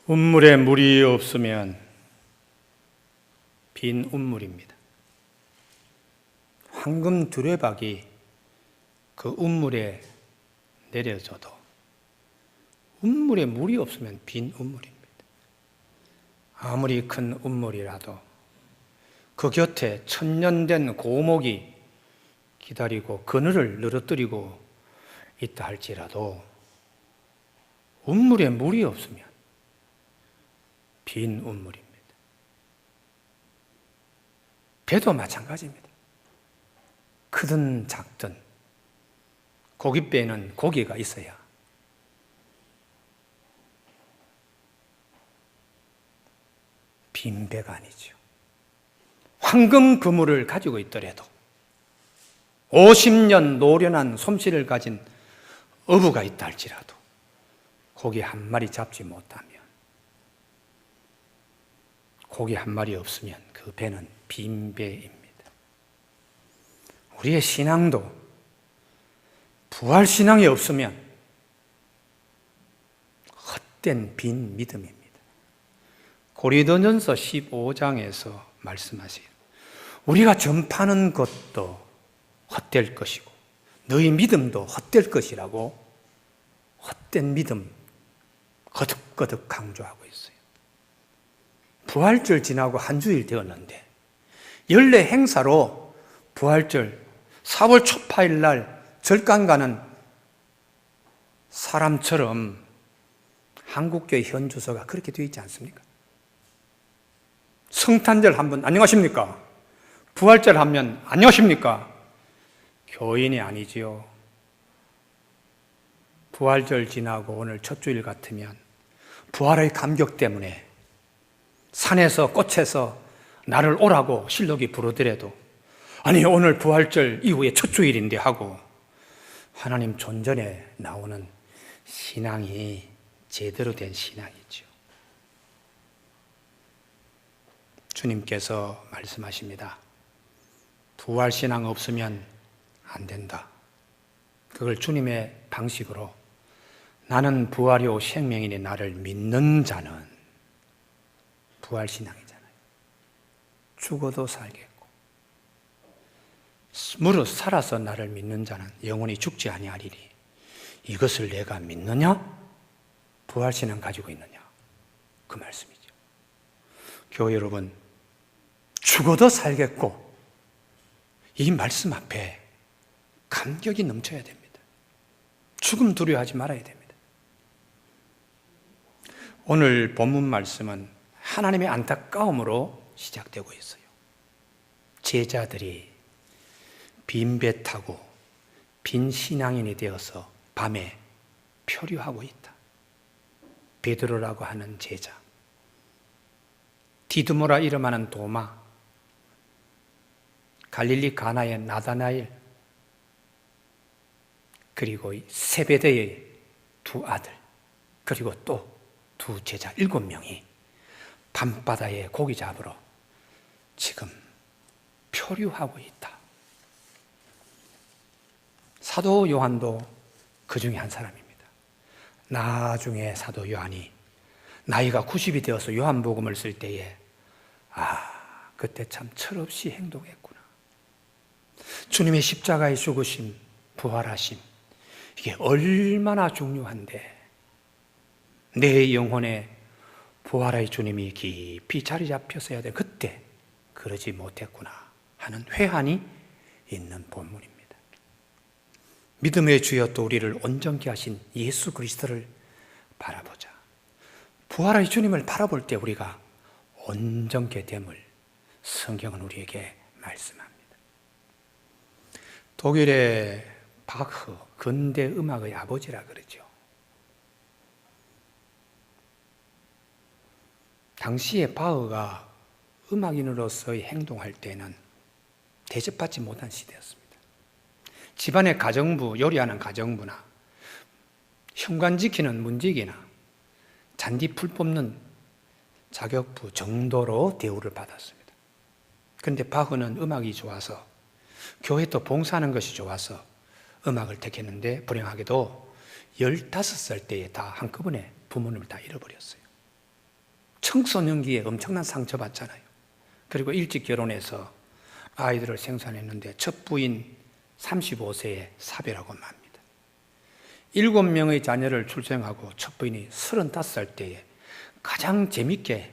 운물에 물이 없으면 빈 운물입니다. 황금 두레박이 그 운물에 내려져도 운물에 물이 없으면 빈 운물입니다. 아무리 큰 운물이라도 그 곁에 천년된 고목이 기다리고 그늘을 늘어뜨리고 있다 할지라도 운물에 물이 없으면 빈 운물입니다. 배도 마찬가지입니다. 크든 작든 고깃배에는 고기가 있어야 빈 배가 아니죠. 황금 그물을 가지고 있더라도 50년 노련한 솜씨를 가진 어부가 있다 할지라도 고기 한 마리 잡지 못하면, 고기 한 마리 없으면 그 배는 빈 배입니다. 우리의 신앙도 부활신앙이 없으면 헛된 빈 믿음입니다. 고린도전서 15장에서 말씀하세요. 우리가 전파하는 것도 헛될 것이고 너희 믿음도 헛될 것이라고 헛된 믿음 거듭거듭 강조하고 있어요. 부활절 지나고 한 주일 되었는데 연례 행사로 부활절 4월 초파일 날 절간 가는 사람처럼 한국교회 현 주소가 그렇게 되어 있지 않습니까? 성탄절 하면 안녕하십니까? 부활절 하면 안녕하십니까? 교인이 아니지요. 부활절 지나고 오늘 첫 주일 같으면 부활의 감격 때문에 산에서 꽃에서 나를 오라고 실록이 부르더라도 아니 오늘 부활절 이후에 첫 주일인데 하고 하나님 존전에 나오는 신앙이 제대로 된 신앙이죠. 주님께서 말씀하십니다. 부활신앙 없으면 안 된다. 그걸 주님의 방식으로 나는 부활이요 생명이니 나를 믿는 자는 부활신앙이잖아요. 죽어도 살겠고 무릇 살아서 나를 믿는 자는 영원히 죽지 아니하리니 이것을 내가 믿느냐? 부활신앙 가지고 있느냐? 그 말씀이죠. 교회 여러분, 죽어도 살겠고 이 말씀 앞에 감격이 넘쳐야 됩니다. 죽음 두려워하지 말아야 됩니다. 오늘 본문 말씀은 하나님의 안타까움으로 시작되고 있어요. 제자들이 빈 배 타고 빈 신앙인이 되어서 밤에 표류하고 있다. 베드로라고 하는 제자, 디두모라 이름하는 도마, 갈릴리 가나의 나다나엘, 그리고 세베대의 두 아들, 그리고 또 두 제자 7명이 밤바다에 고기 잡으러 지금 표류하고 있다. 사도 요한도 그 중에 한 사람입니다. 나중에 사도 요한이 나이가 90이 되어서 요한복음을 쓸 때에 그때 참 철없이 행동했구나. 주님의 십자가의 죽으심, 부활하심, 이게 얼마나 중요한데 내 영혼에 부활의 주님이 깊이 자리 잡혔어야 돼. 그때 그러지 못했구나 하는 회한이 있는 본문입니다. 믿음의 주여 또 우리를 온전케 하신 예수 그리스도를 바라보자. 부활의 주님을 바라볼 때 우리가 온전케 됨을 성경은 우리에게 말씀합니다. 독일의 바흐, 근대 음악의 아버지라 그러죠. 당시에 바흐가 음악인으로서의 행동할 때는 대접받지 못한 시대였습니다. 집안의 가정부, 요리하는 가정부나 현관 지키는 문지기나 잔디 풀 뽑는 자격부 정도로 대우를 받았습니다. 그런데 바흐는 음악이 좋아서 교회 또 봉사하는 것이 좋아서 음악을 택했는데 불행하게도 15살 때에 다 한꺼번에 부모님을 다 잃어버렸어요. 청소년기에 엄청난 상처받잖아요. 그리고 일찍 결혼해서 아이들을 생산했는데 첫 부인 35세에 사별하고 맙니다. 7명의 자녀를 출생하고 첫 부인이 35살 때에 가장 재밌게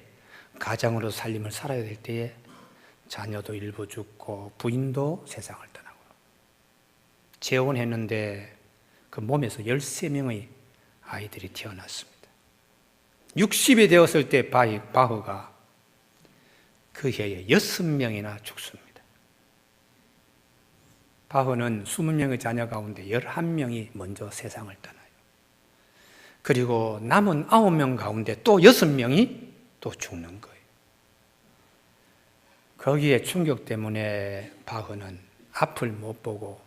가장으로 삶을 살아야 될 때에 자녀도 일부 죽고 부인도 세상을 떠나고 재혼했는데 그 몸에서 13명의 아이들이 태어났습니다. 60이 되었을 때 바흐가 그 해에 6명이나 죽습니다. 바흐는 20명의 자녀 가운데 11명이 먼저 세상을 떠나요. 그리고 남은 9명 가운데 또 6명이 또 죽는 거예요. 거기에 충격 때문에 바흐는 앞을 못 보고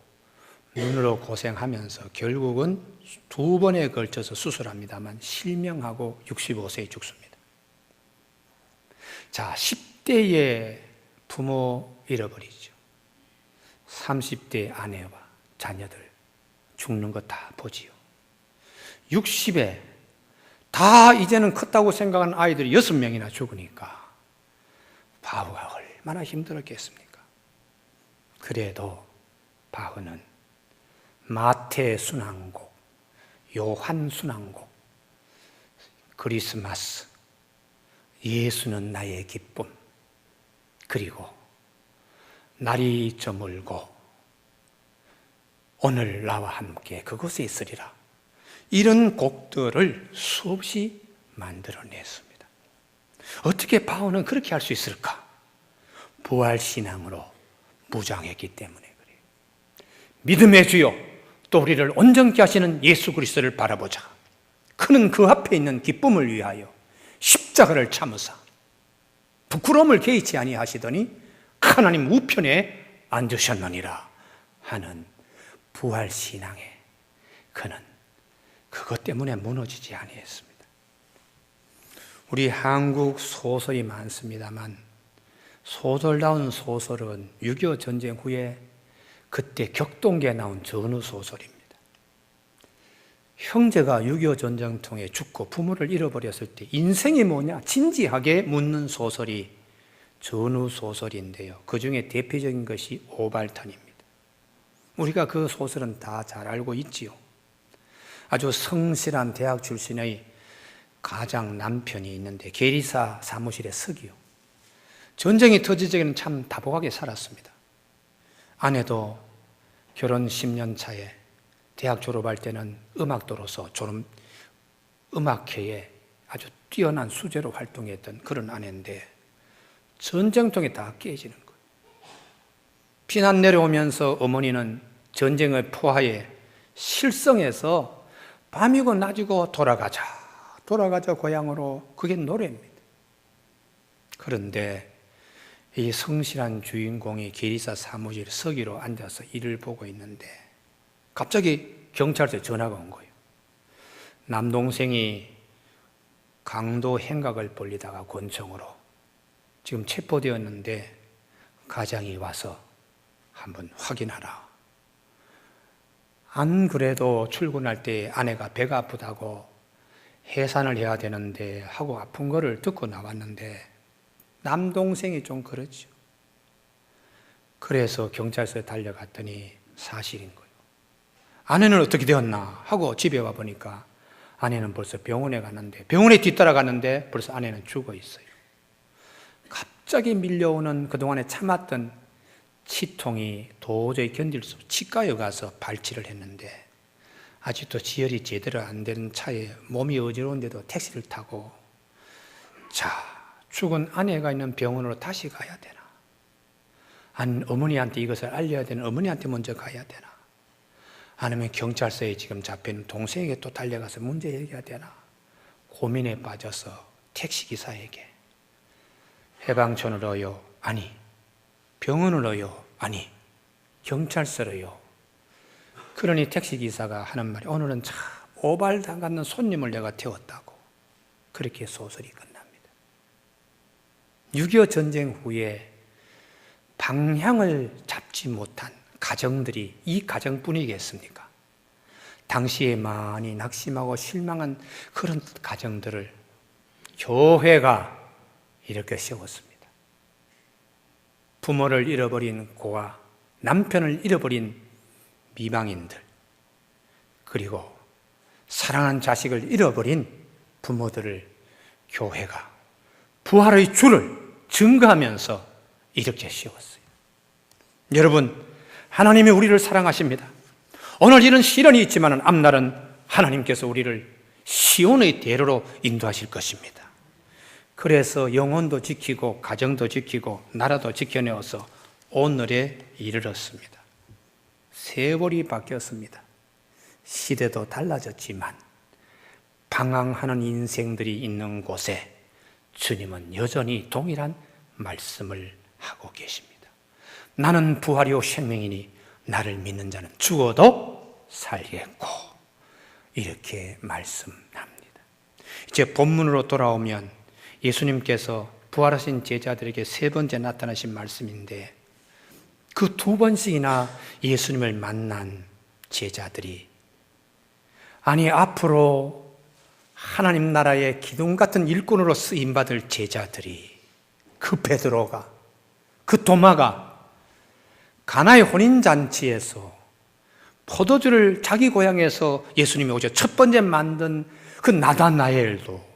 눈으로 고생하면서 결국은 2번에 걸쳐서 수술합니다만 실명하고 65세에 죽습니다. 자, 10대에 부모 잃어버리죠. 30대 아내와 자녀들 죽는 거 다 보지요. 60에 다 이제는 컸다고 생각한 아이들이 6명이나 죽으니까 바흐가 얼마나 힘들었겠습니까? 그래도 바흐는 마태 순환곡, 요한 순환곡, 크리스마스, 예수는 나의 기쁨, 그리고 날이 저물고 오늘 나와 함께 그곳에 있으리라, 이런 곡들을 수없이 만들어냈습니다. 어떻게 바흐는 그렇게 할 수 있을까? 부활신앙으로 무장했기 때문에 그래요. 믿음의 주요 또 우리를 온전케 하시는 예수 그리스도를 바라보자. 그는 그 앞에 있는 기쁨을 위하여 십자가를 참으사 부끄러움을 개의치 아니하시더니 하나님 우편에 앉으셨느니라 하는 부활신앙에 그는 그것 때문에 무너지지 아니했습니다. 우리 한국 소설이 많습니다만 소설다운 소설은 6.25 전쟁 후에 그때 격동기에 나온 전우소설입니다. 형제가 6.25 전쟁 통해 죽고 부모를 잃어버렸을 때 인생이 뭐냐 진지하게 묻는 소설이 전우소설인데요. 그 중에 대표적인 것이 오발탄입니다. 우리가 그 소설은 다 잘 알고 있지요. 아주 성실한 대학 출신의 가장 남편이 있는데 계리사 사무실에 서기요. 전쟁이 터지기 전에는 참 다복하게 살았습니다. 아내도 결혼 10년 차에 대학 졸업할 때는 음악도로서 음악회에 아주 뛰어난 수재로 활동했던 그런 아내인데 전쟁통에 다 깨지는 거예요. 피난 내려오면서 어머니는 전쟁의 포화에 실성해서 밤이고 낮이고 돌아가자 고향으로, 그게 노래입니다. 그런데 이 성실한 주인공이 계리사 사무실 서기로 앉아서 일을 보고 있는데 갑자기 경찰서에 전화가 온 거예요. 남동생이 강도 행각을 벌리다가 권총으로 지금 체포되었는데 가장이 와서 한번 확인하라. 안 그래도 출근할 때 아내가 배가 아프다고 해산을 해야 되는데 하고 아픈 거를 듣고 나왔는데 남동생이 좀 그렇죠. 그래서 경찰서에 달려갔더니 사실인 거예요. 아내는 어떻게 되었나 하고 집에 와 보니까 아내는 벌써 병원에 갔는데, 병원에 뒤따라갔는데 벌써 아내는 죽어 있어요. 갑자기 밀려오는 그동안에 참았던 치통이 도저히 견딜 수 없어 치과에 가서 발치를 했는데 아직도 지혈이 제대로 안 된 차에 몸이 어지러운데도 택시를 타고, 자, 죽은 아내가 있는 병원으로 다시 가야 되나? 어머니한테 이것을 알려야 되는, 어머니한테 먼저 가야 되나? 아니면 경찰서에 지금 잡힌 동생에게 또 달려가서 문제 얘기해야 되나? 고민에 빠져서 택시기사에게 해방촌으로요? 아니. 병원으로요? 아니. 경찰서로요? 그러니 택시기사가 하는 말이, 오늘은 참 오발당하는 손님을 내가 태웠다고. 그렇게 소설이 끝납니다. 6.25 전쟁 후에 방향을 잡지 못한 가정들이 이 가정뿐이겠습니까? 당시에 많이 낙심하고 실망한 그런 가정들을 교회가 이렇게 세웠습니다. 부모를 잃어버린 고아, 남편을 잃어버린 미망인들, 그리고 사랑하는 자식을 잃어버린 부모들을 교회가 부활의 주를 증거하면서 이렇게 세웠어요. 여러분, 하나님이 우리를 사랑하십니다. 오늘 이런 시련이 있지만 앞날은 하나님께서 우리를 시온의 대로로 인도하실 것입니다. 그래서 영혼도 지키고 가정도 지키고 나라도 지켜내어서 오늘에 이르렀습니다. 세월이 바뀌었습니다. 시대도 달라졌지만 방황하는 인생들이 있는 곳에 주님은 여전히 동일한 말씀을 하고 계십니다. 나는 부활이요 생명이니 나를 믿는 자는 죽어도 살겠고, 이렇게 말씀합니다. 이제 본문으로 돌아오면 예수님께서 부활하신 제자들에게 세 번째 나타나신 말씀인데, 그 두 번씩이나 예수님을 만난 제자들이, 아니 앞으로 하나님 나라의 기둥 같은 일꾼으로 쓰임받을 제자들이, 그 베드로가, 그 도마가 가나의 혼인잔치에서 포도주를 자기 고향에서 예수님이 오셔 첫 번째 만든 그 나다나엘도,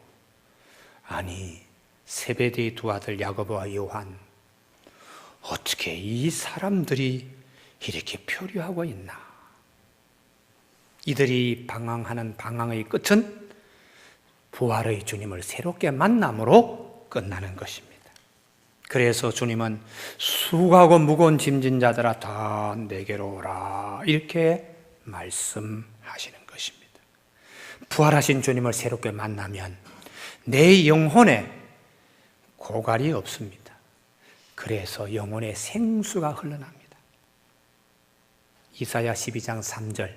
아니 세베대의 두 아들 야고보와 요한, 어떻게 이 사람들이 이렇게 표류하고 있나? 이들이 방황하는 방황의 끝은 부활의 주님을 새롭게 만남으로 끝나는 것입니다. 그래서 주님은 수고하고 무거운 짐진 자들아 다 내게로 오라, 이렇게 말씀하시는 것입니다. 부활하신 주님을 새롭게 만나면 내 영혼에 고갈이 없습니다. 그래서 영혼의 생수가 흘러납니다. 이사야 12장 3절,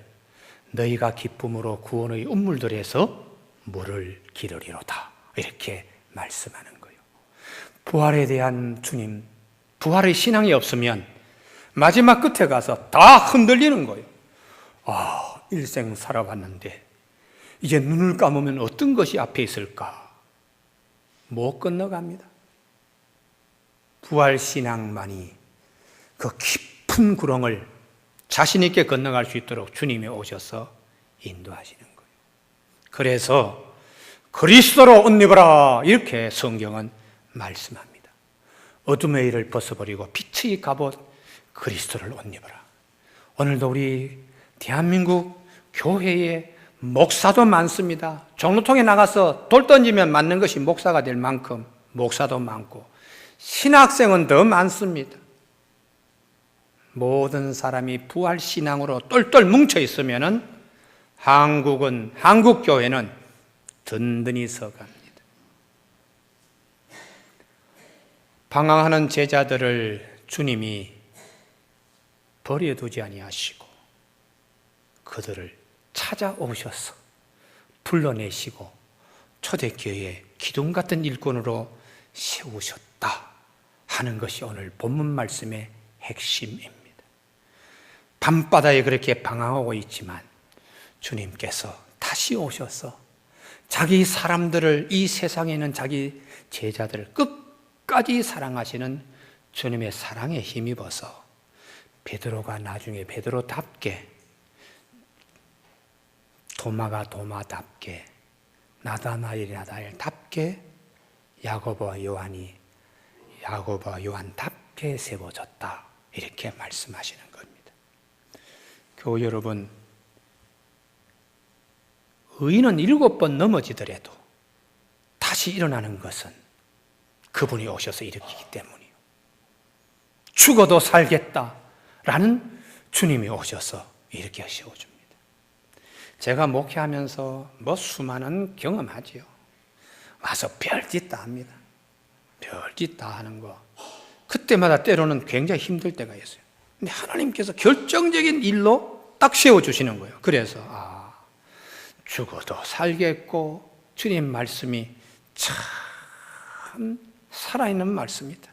너희가 기쁨으로 구원의 운물들에서 물을 기르리로다, 이렇게 말씀하는 거예요. 부활에 대한 주님, 부활의 신앙이 없으면 마지막 끝에 가서 다 흔들리는 거예요. 아, 일생 살아봤는데 이제 눈을 감으면 어떤 것이 앞에 있을까? 못 건너갑니다. 부활 신앙만이 그 깊은 구렁을 자신 있게 건너갈 수 있도록 주님이 오셔서 인도하시는 거예요. 그래서 그리스도로 옷 입어라, 이렇게 성경은 말씀합니다. 어둠의 일을 벗어버리고 빛의 갑옷 그리스도를 옷 입어라. 오늘도 우리 대한민국 교회에 목사도 많습니다. 종로통에 나가서 돌 던지면 맞는 것이 목사가 될 만큼 목사도 많고 신학생은 더 많습니다. 모든 사람이 부활 신앙으로 똘똘 뭉쳐 있으면은 한국 교회는 든든히 서갑니다. 방황하는 제자들을 주님이 버려두지 아니하시고 그들을 찾아오셔서 불러내시고 초대교회의 기둥 같은 일꾼으로 세우셨다 하는 것이 오늘 본문 말씀의 핵심입니다. 밤바다에 그렇게 방황하고 있지만 주님께서 다시 오셔서 자기 사람들을, 이 세상에 있는 자기 제자들을 끝까지 사랑하시는 주님의 사랑에 힘입어서 베드로가 나중에 베드로답게, 도마가 도마답게, 나다나엘이 나다나엘답게, 야고보와 요한답게 세워졌다, 이렇게 말씀하시는 겁니다. 교우 여러분, 의인은 7번 넘어지더라도 다시 일어나는 것은 그분이 오셔서 일으키기 때문이요. 죽어도 살겠다라는 주님이 오셔서 이렇게 세워줍니다. 제가 목회하면서 수많은 경험하지요. 와서 별짓 다 합니다. 별짓 다 하는 거. 그때마다 때로는 굉장히 힘들 때가 있어요. 근데 하나님께서 결정적인 일로 딱 세워주시는 거예요. 그래서 죽어도 살겠고, 주님 말씀이 참 살아있는 말씀이다.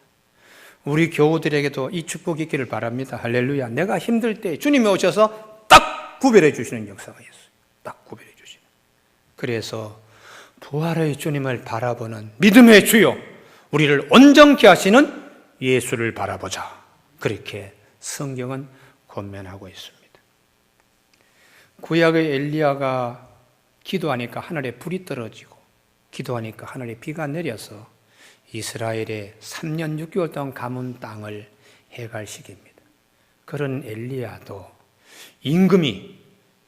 우리 교우들에게도 이 축복이 있기를 바랍니다. 할렐루야. 내가 힘들 때 주님이 오셔서 딱 구별해 주시는 역사가 있어요. 딱 구별해 주시는. 그래서 부활의 주님을 바라보는 믿음의 주요, 우리를 온전케 하시는 예수를 바라보자. 그렇게 성경은 권면하고 있습니다. 구약의 엘리야가 기도하니까 하늘에 불이 떨어지고 기도하니까 하늘에 비가 내려서 이스라엘의 3년 6개월 동안 가문 땅을 해갈시킵니다. 그런 엘리야도 임금이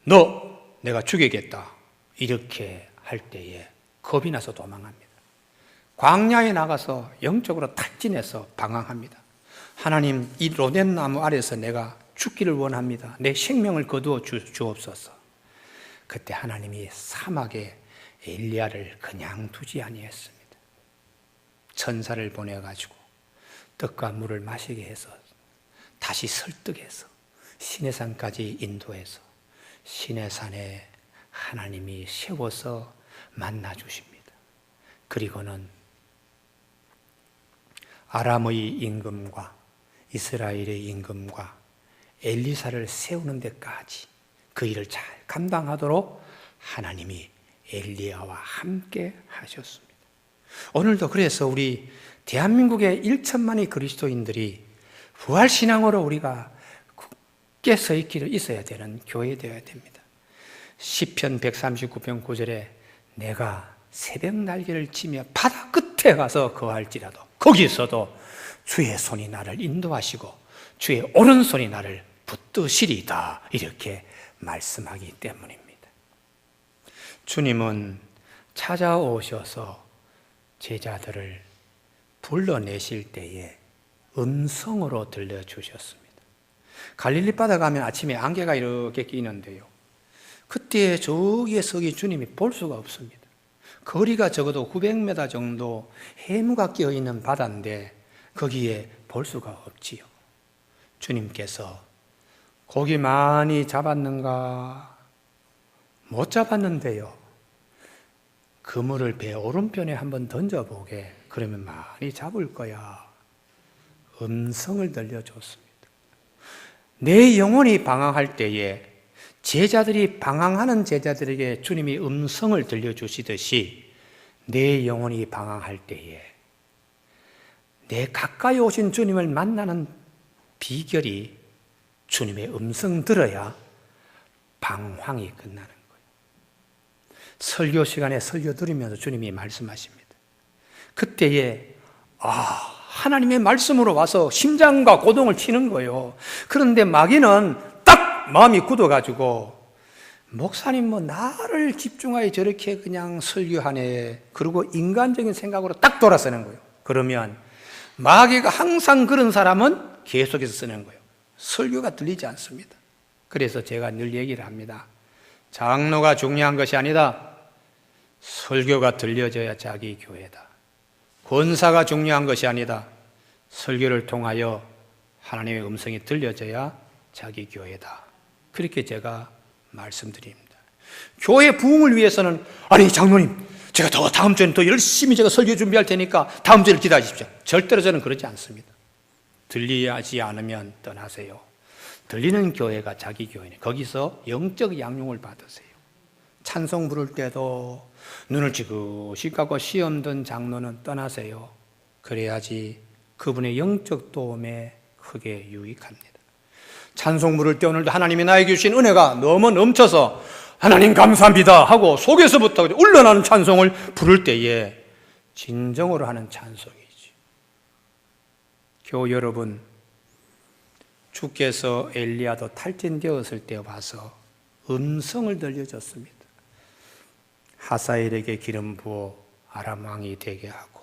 너 내가 죽이겠다 이렇게 할 때에 겁이 나서 도망합니다. 광야에 나가서 영적으로 탈진해서 방황합니다. 하나님, 이 로뎀나무 아래서 내가 죽기를 원합니다. 내 생명을 거두어 주옵소서. 그때 하나님이 사막에 엘리야를 그냥 두지 아니했습니다. 천사를 보내가지고 떡과 물을 마시게 해서 다시 설득해서 시내산까지 인도해서 시내산에 하나님이 세워서 만나 주십니다. 그리고는 아람의 임금과 이스라엘의 임금과 엘리사를 세우는 데까지 그 일을 잘 감당하도록 하나님이 엘리야와 함께 하셨습니다. 오늘도 그래서 우리 대한민국의 1천만의 그리스도인들이 부활신앙으로 우리가 굳게 서 있어야 되는 교회 되어야 됩니다. 시편 139편 9절에 내가 새벽 날개를 치며 바다 끝에 가서 거할지라도 거기서도 주의 손이 나를 인도하시고 주의 오른손이 나를 붙드시리다 이렇게 말씀하기 때문입니다. 주님은 찾아오셔서 제자들을 불러내실 때에 음성으로 들려주셨습니다. 갈릴리 바다 가면 아침에 안개가 이렇게 끼는데요, 그때 저기에 서기 주님이 볼 수가 없습니다. 거리가 적어도 900m 정도 해무가 끼어있는 바다인데 거기에 볼 수가 없지요. 주님께서 고기 많이 잡았는가? 못 잡았는데요, 그물을 배 오른편에 한번 던져보게. 그러면 많이 잡을 거야. 음성을 들려줬습니다. 내 영혼이 방황할 때에 제자들이 방황하는 제자들에게 주님이 음성을 들려주시듯이 내 영혼이 방황할 때에 내 가까이 오신 주님을 만나는 비결이 주님의 음성 들어야 방황이 끝나는 거예요. 설교 시간에 설교 들으면서 주님이 말씀하십니다. 그때에 하나님의 말씀으로 와서 심장과 고동을 치는 거예요. 그런데 마귀는 딱 마음이 굳어가지고 목사님 나를 집중하여 저렇게 그냥 설교하네, 그리고 인간적인 생각으로 딱 돌아서는 거예요. 그러면 마귀가 항상 그런 사람은 계속해서 쓰는 거예요. 설교가 들리지 않습니다. 그래서 제가 늘 얘기를 합니다. 장로가 중요한 것이 아니다. 설교가 들려져야 자기 교회다. 권사가 중요한 것이 아니다. 설교를 통하여 하나님의 음성이 들려져야 자기 교회다. 그렇게 제가 말씀드립니다. 교회 부흥을 위해서는 아니 장로님, 제가 다음 주에는 더 열심히 제가 설교 준비할 테니까 다음 주를 기다리십시오. 절대로 저는 그러지 않습니다. 들리지 않으면 떠나세요. 들리는 교회가 자기 교회네. 거기서 영적 양육을 받으세요. 찬송 부를 때도 눈을 지그시 감고 시험 든 장로는 떠나세요. 그래야지 그분의 영적 도움에 크게 유익합니다. 찬송 부를 때 오늘도 하나님이 나에게 주신 은혜가 너무 넘쳐서 하나님 감사합니다 하고 속에서부터 울러나는 찬송을 부를 때에 진정으로 하는 찬송이지. 교우 여러분, 주께서 엘리야도 탈진되었을 때 와서 음성을 들려줬습니다. 하사엘에게 기름 부어 아람 왕이 되게 하고,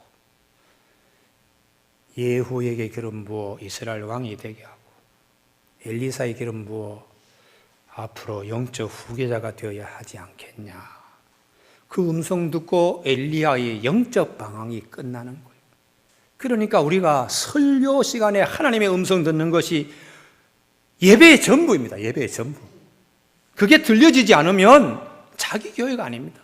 예후에게 기름 부어 이스라엘 왕이 되게 하고, 엘리사에 기름 부어 앞으로 영적 후계자가 되어야 하지 않겠냐. 그 음성 듣고 엘리야의 영적 방황이 끝나는 거예요. 그러니까 우리가 설교 시간에 하나님의 음성 듣는 것이 예배의 전부입니다. 예배의 전부. 그게 들려지지 않으면 자기 교회가 아닙니다.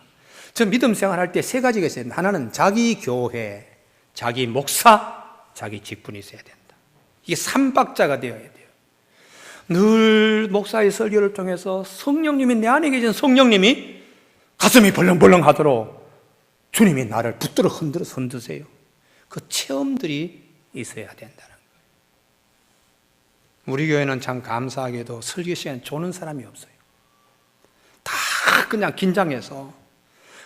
저 믿음 생활할 때 세 가지가 있어요. 하나는 자기 교회, 자기 목사, 자기 직분이 있어야 된다. 이게 삼박자가 되어야 돼요. 늘 목사의 설교를 통해서 성령님이 내 안에 계신 성령님이 가슴이 벌렁벌렁 하도록 주님이 나를 붙들어 흔들어서 흔드세요. 그 체험들이 있어야 된다는 거예요. 우리 교회는 참 감사하게도 설교 시간에 조는 사람이 없어요. 다 그냥 긴장해서.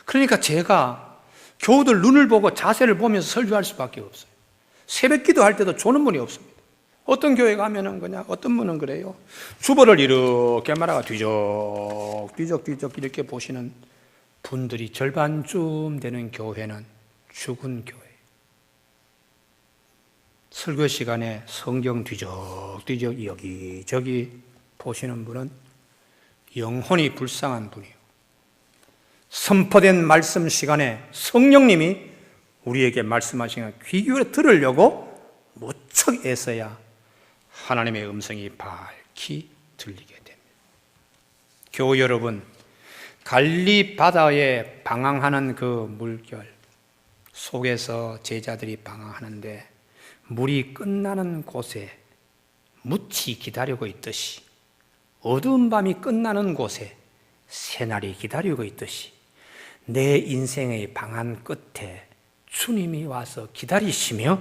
그러니까 제가 교우들 눈을 보고 자세를 보면서 설교할 수밖에 없어요. 새벽 기도할 때도 조는 분이 없습니다. 어떤 교회 가면은 그냥 어떤 분은 그래요. 주보를 이렇게 말아가 뒤적 이렇게 보시는 분들이 절반쯤 되는 교회는 죽은 교회. 설교 시간에 성경 뒤적 여기저기 보시는 분은 영혼이 불쌍한 분이에요. 선포된 말씀 시간에 성령님이 우리에게 말씀하시는 귀 기울여 들으려고 무척 애써야 하나님의 음성이 밝히 들리게 됩니다. 교우 여러분, 갈리 바다에 방황하는 그 물결 속에서 제자들이 방황하는데 물이 끝나는 곳에 묻히 기다리고 있듯이, 어두운 밤이 끝나는 곳에 새날이 기다리고 있듯이 내 인생의 방한 끝에 주님이 와서 기다리시며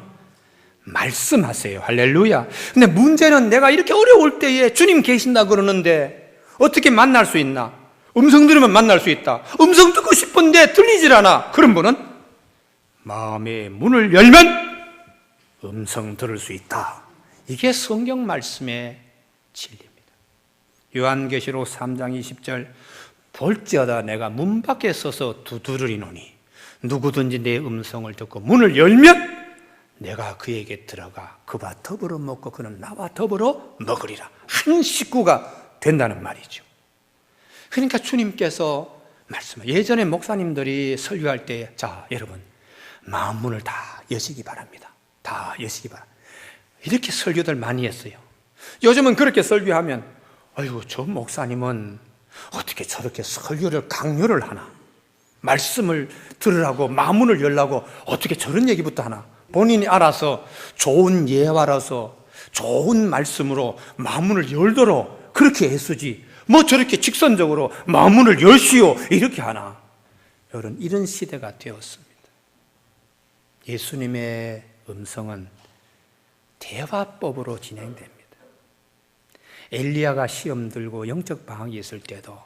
말씀하세요. 할렐루야. 근데 문제는 내가 이렇게 어려울 때에 주님 계신다 그러는데 어떻게 만날 수 있나? 음성 들으면 만날 수 있다. 음성 듣고 싶은데 들리질 않아. 그런 분은 마음의 문을 열면 음성 들을 수 있다. 이게 성경 말씀의 진리입니다. 요한계시록 3장 20절, 볼지어다 내가 문 밖에 서서 두드리노니 누구든지 내 음성을 듣고 문을 열면 내가 그에게 들어가 그와 더불어 먹고 그는 나와 더불어 먹으리라. 한 식구가 된다는 말이죠. 그러니까 주님께서 예전에 목사님들이 설교할 때, 자 여러분 마음 문을 다 여시기 바랍니다. 다 여시기 바랍니다. 이렇게 설교들 많이 했어요. 요즘은 그렇게 설교하면 아이고 저 목사님은 어떻게 저렇게 설교를 강요를 하나, 말씀을 들으라고 마음문을 열라고 어떻게 저런 얘기부터 하나. 본인이 알아서 좋은 예화라서 좋은 말씀으로 마음문을 열도록 그렇게 애쓰지 뭐 저렇게 직선적으로 마음문을 열시오 이렇게 하나. 여러분, 이런 시대가 되었습니다. 예수님의 음성은 대화법으로 진행됩니다. 엘리야가 시험 들고 영적 방황이 있을 때도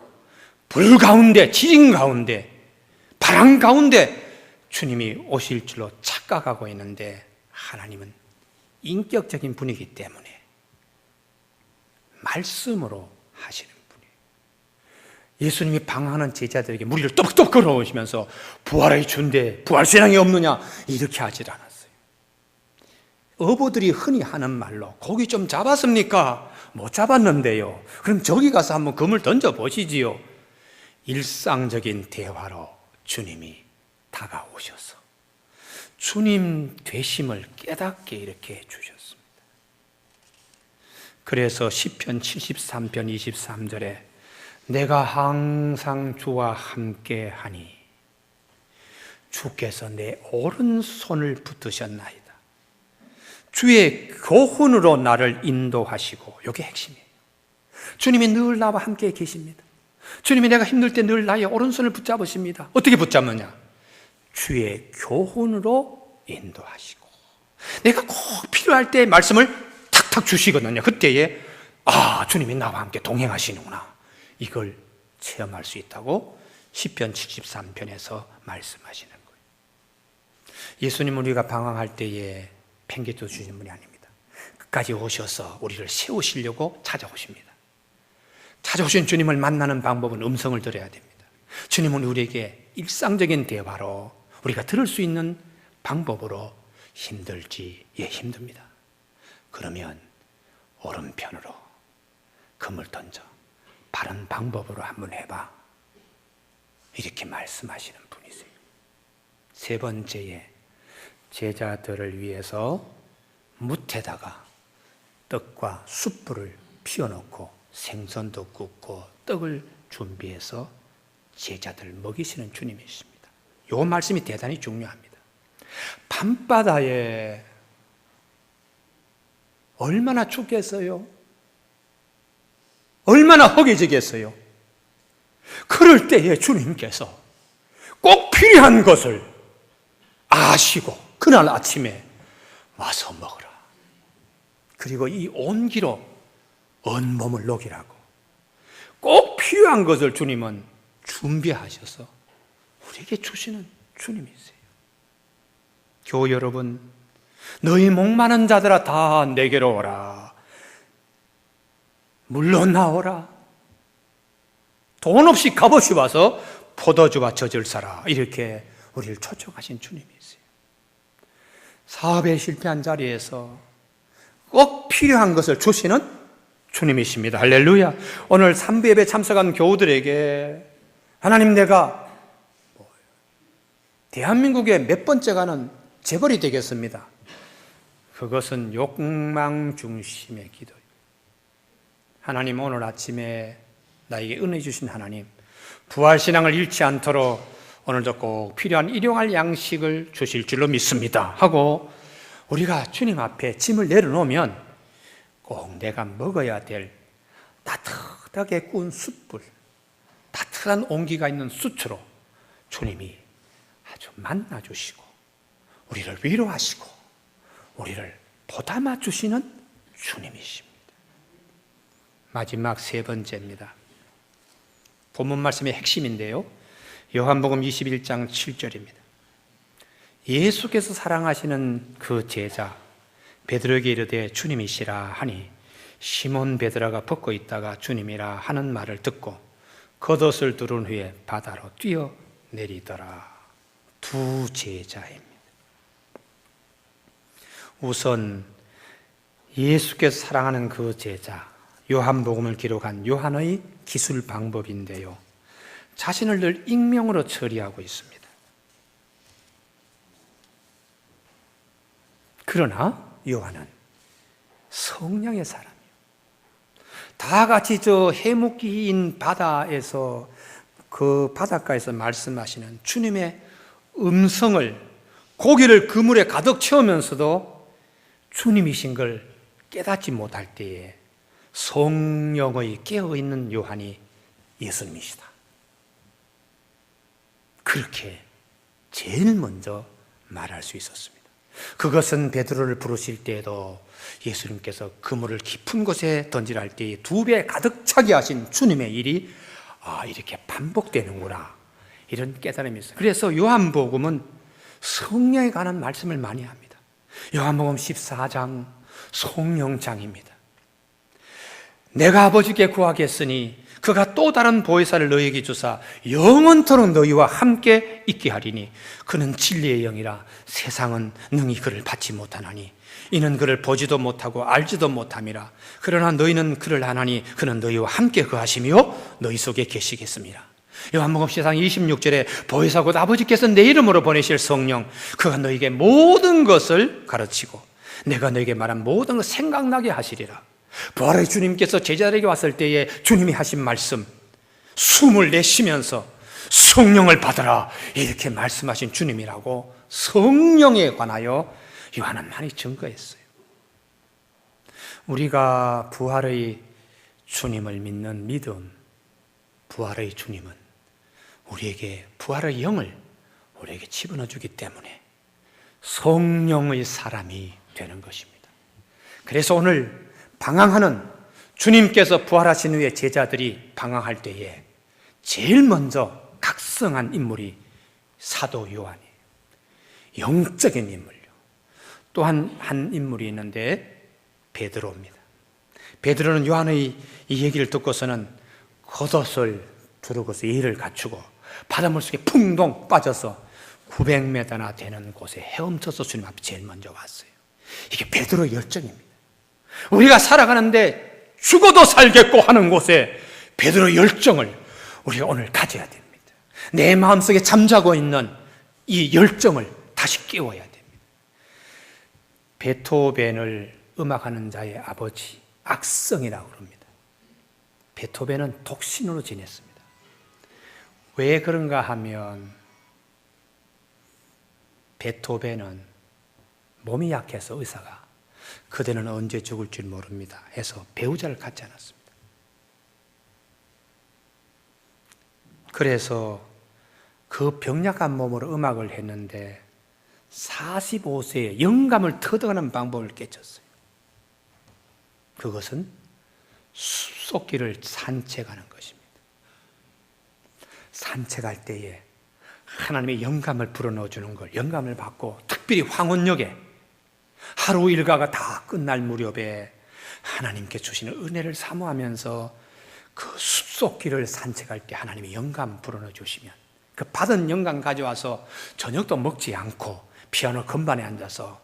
불 가운데, 지진 가운데, 바람 가운데 주님이 오실 줄로 착각하고 있는데 하나님은 인격적인 분이기 때문에 말씀으로 하시는 분이에요. 예수님이 방황하는 제자들에게 무리를 또박또박 걸어오시면서 부활의 주인데 부활신앙이 없느냐 이렇게 하질 않았어요. 어부들이 흔히 하는 말로 고기 좀 잡았습니까? 못 잡았는데요. 그럼 저기 가서 한번 그물 던져보시지요. 일상적인 대화로 주님이 다가오셔서 주님 되심을 깨닫게 이렇게 해주셨습니다. 그래서 시편 73편 23절에 내가 항상 주와 함께하니 주께서 내 오른손을 붙드셨나이다. 주의 교훈으로 나를 인도하시고, 이게 핵심이에요. 주님이 늘 나와 함께 계십니다. 주님이 내가 힘들 때 늘 나의 오른손을 붙잡으십니다. 어떻게 붙잡느냐? 주의 교훈으로 인도하시고, 내가 꼭 필요할 때 말씀을 탁탁 주시거든요. 그때에 주님이 나와 함께 동행하시는구나, 이걸 체험할 수 있다고 시편 73편에서 말씀하시는 거예요. 예수님은 우리가 방황할 때에 팽개쳐 주시는 분이 아닙니다. 끝까지 오셔서 우리를 세우시려고 찾아오십니다. 찾아오신 주님을 만나는 방법은 음성을 들어야 됩니다. 주님은 우리에게 일상적인 대화로 우리가 들을 수 있는 방법으로 힘들지, 힘듭니다. 그러면 오른편으로 금을 던져 바른 방법으로 한번 해봐, 이렇게 말씀하시는 분이세요. 세 번째에 제자들을 위해서 뭇에다가 떡과 숯불을 피워놓고 생선도 굽고 떡을 준비해서 제자들 먹이시는 주님이십니다. 이 말씀이 대단히 중요합니다. 밤바다에 얼마나 춥겠어요? 얼마나 허기지겠어요? 그럴 때에 주님께서 꼭 필요한 것을 아시고 그날 아침에 와서 먹으라. 그리고 이 온기로 온몸을 녹이라고. 꼭 필요한 것을 주님은 준비하셔서 우리에게 주시는 주님이세요. 교우 여러분, 너희 목마른 자들아 다 내게로 오라. 물론 나오라. 돈 없이 값없이 와서 포도주와 젖을 사라. 이렇게 우리를 초청하신 주님이세요. 사업에 실패한 자리에서 꼭 필요한 것을 주시는 주님이십니다. 할렐루야. 오늘 3부 예배 참석한 교우들에게 하나님, 내가 대한민국의 몇 번째 가는 재벌이 되겠습니다. 그것은 욕망 중심의 기도입니다. 하나님, 오늘 아침에 나에게 은혜 주신 하나님, 부활신앙을 잃지 않도록 오늘도 꼭 필요한 일용할 양식을 주실 줄로 믿습니다 하고 우리가 주님 앞에 짐을 내려놓으면 꼭 내가 먹어야 될 따뜻하게 구운 숯불, 따뜻한 온기가 있는 숯으로 주님이 아주 만나주시고 우리를 위로하시고 우리를 보담아 주시는 주님이십니다. 마지막 세 번째입니다. 본문 말씀의 핵심인데요, 요한복음 21장 7절입니다. 예수께서 사랑하시는 그 제자 베드로에게 이르되 주님이시라 하니 시몬 베드로가 벗고 있다가 주님이라 하는 말을 듣고 겉옷을 두른 후에 바다로 뛰어내리더라. 두 제자입니다. 우선 예수께서 사랑하는 그 제자, 요한복음을 기록한 요한의 기술 방법인데요, 자신을 늘 익명으로 처리하고 있습니다. 그러나 요한은 성령의 사람이에요. 다 같이 저 해묵기인 바다에서, 그 바닷가에서 말씀하시는 주님의 음성을, 고기를 그물에 가득 채우면서도 주님이신 걸 깨닫지 못할 때에 성령의 깨어있는 요한이 예수님이시다, 그렇게 제일 먼저 말할 수 있었습니다. 그것은 베드로를 부르실 때에도 예수님께서 그물을 깊은 곳에 던지라 할 때에 2배 가득 차게 하신 주님의 일이 이렇게 반복되는구나, 이런 깨달음이 있어요. 그래서 요한복음은 성령에 관한 말씀을 많이 합니다. 요한복음 14장 성령장입니다. 내가 아버지께 구하겠으니 그가 또 다른 보혜사를 너희에게 주사 영원토록 너희와 함께 있게 하리니 그는 진리의 영이라 세상은 능히 그를 받지 못하나니 이는 그를 보지도 못하고 알지도 못함이라. 그러나 너희는 그를 아나니 그는 너희와 함께 거하시며 너희 속에 계시겠습니다. 요한복음 14장 26절에 보혜사 곧 아버지께서 내 이름으로 보내실 성령, 그가 너희에게 모든 것을 가르치고 내가 너희에게 말한 모든 것 생각나게 하시리라. 부활의 주님께서 제자들에게 왔을 때에 주님이 하신 말씀, 숨을 내쉬면서 성령을 받아라 이렇게 말씀하신 주님이라고 성령에 관하여 요한은 많이 증거했어요. 우리가 부활의 주님을 믿는 믿음, 부활의 주님은 우리에게 부활의 영을 우리에게 집어넣어 주기 때문에 성령의 사람이 되는 것입니다. 그래서 오늘 방황하는, 주님께서 부활하신 후에 제자들이 방황할 때에 제일 먼저 각성한 인물이 사도 요한이에요. 영적인 인물요. 또한 한 인물이 있는데 베드로입니다. 베드로는 요한의 이 얘기를 듣고서는 겉옷을 두르고서 예의를 갖추고 바닷물 속에 풍덩 빠져서 900m나 되는 곳에 헤엄쳐서 주님 앞에 제일 먼저 왔어요. 이게 베드로의 열정입니다. 우리가 살아가는데 죽어도 살겠고 하는 곳에 베드로의 열정을 우리가 오늘 가져야 됩니다. 내 마음속에 잠자고 있는 이 열정을 다시 깨워야 됩니다. 베토벤을 음악하는 자의 아버지, 악성이라고 합니다. 베토벤은 독신으로 지냈습니다. 왜 그런가 하면 베토벤은 몸이 약해서 의사가 그대는 언제 죽을 줄 모릅니다 해서 배우자를 갖지 않았습니다. 그래서 그 병약한 몸으로 음악을 했는데 45세에 영감을 터득하는 방법을 깨쳤어요. 그것은 숲속길을 산책하는 것입니다. 산책할 때에 하나님의 영감을 불어넣어 주는 걸 영감을 받고, 특별히 황혼역에 하루 일과가 다 끝날 무렵에 하나님께 주시는 은혜를 사모하면서 그 숲속길을 산책할 때 하나님의 영감 불어넣어 주시면 그 받은 영감 가져와서 저녁도 먹지 않고 피아노 건반에 앉아서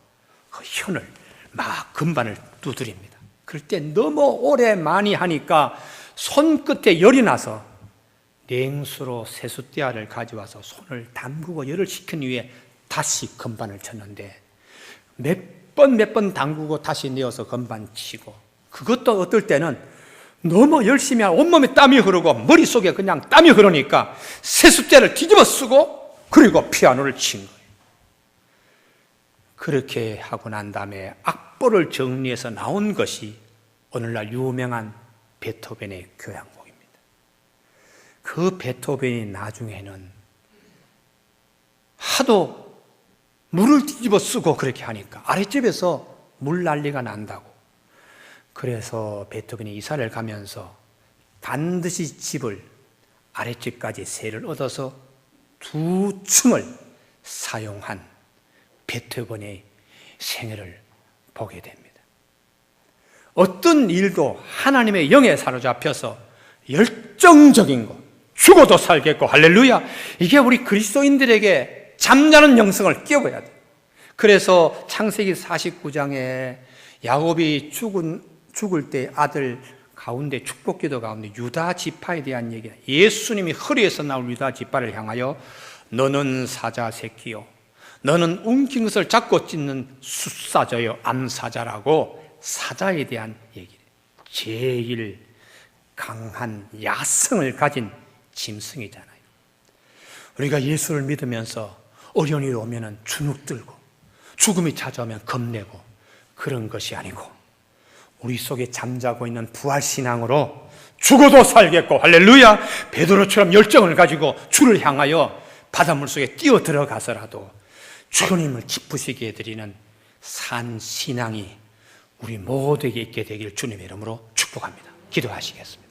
그 현을 막 건반을 두드립니다. 그럴 때 너무 오래 많이 하니까 손끝에 열이 나서 냉수로 세숫대야를 가져와서 손을 담그고 열을 식힌 후에 다시 건반을 쳤는데 몇 번 담그고 다시 내어서 건반 치고, 그것도 어떨 때는 너무 열심히 하고 온몸에 땀이 흐르고 머릿속에 그냥 땀이 흐르니까 세숫대를 뒤집어 쓰고 그리고 피아노를 친 거예요. 그렇게 하고 난 다음에 악보를 정리해서 나온 것이 오늘날 유명한 베토벤의 교향곡입니다. 그 베토벤이 나중에는 하도 물을 뒤집어 쓰고 그렇게 하니까 아랫집에서 물 난리가 난다고. 그래서 베토벤이 이사를 가면서 반드시 집을 아랫집까지 세를 얻어서 2층을 사용한 베토벤의 생애를 보게 됩니다. 어떤 일도 하나님의 영에 사로잡혀서 열정적인 것, 죽어도 살겠고 할렐루야, 이게 우리 그리스도인들에게 잠자는 영성을 깨워야 돼요. 그래서 창세기 49장에 야곱이 죽을 때 아들 가운데 축복기도 가운데 유다 지파에 대한 얘기야. 예수님이 허리에서 나올 유다 지파를 향하여 너는 사자 새끼요, 너는 움킨 것을 잡고 찢는 숫사자요, 암사자라고 사자에 대한 얘기를. 제일 강한 야성을 가진 짐승이잖아요. 우리가 예수를 믿으면서 어려운 일이 오면 주눅 들고 죽음이 찾아오면 겁내고 그런 것이 아니고 우리 속에 잠자고 있는 부활신앙으로 죽어도 살겠고 할렐루야, 베드로처럼 열정을 가지고 주를 향하여 바닷물 속에 뛰어 들어가서라도 주님을 기쁘시게 해드리는 산 신앙이 우리 모두에게 있게 되길 주님의 이름으로 축복합니다. 기도하시겠습니다.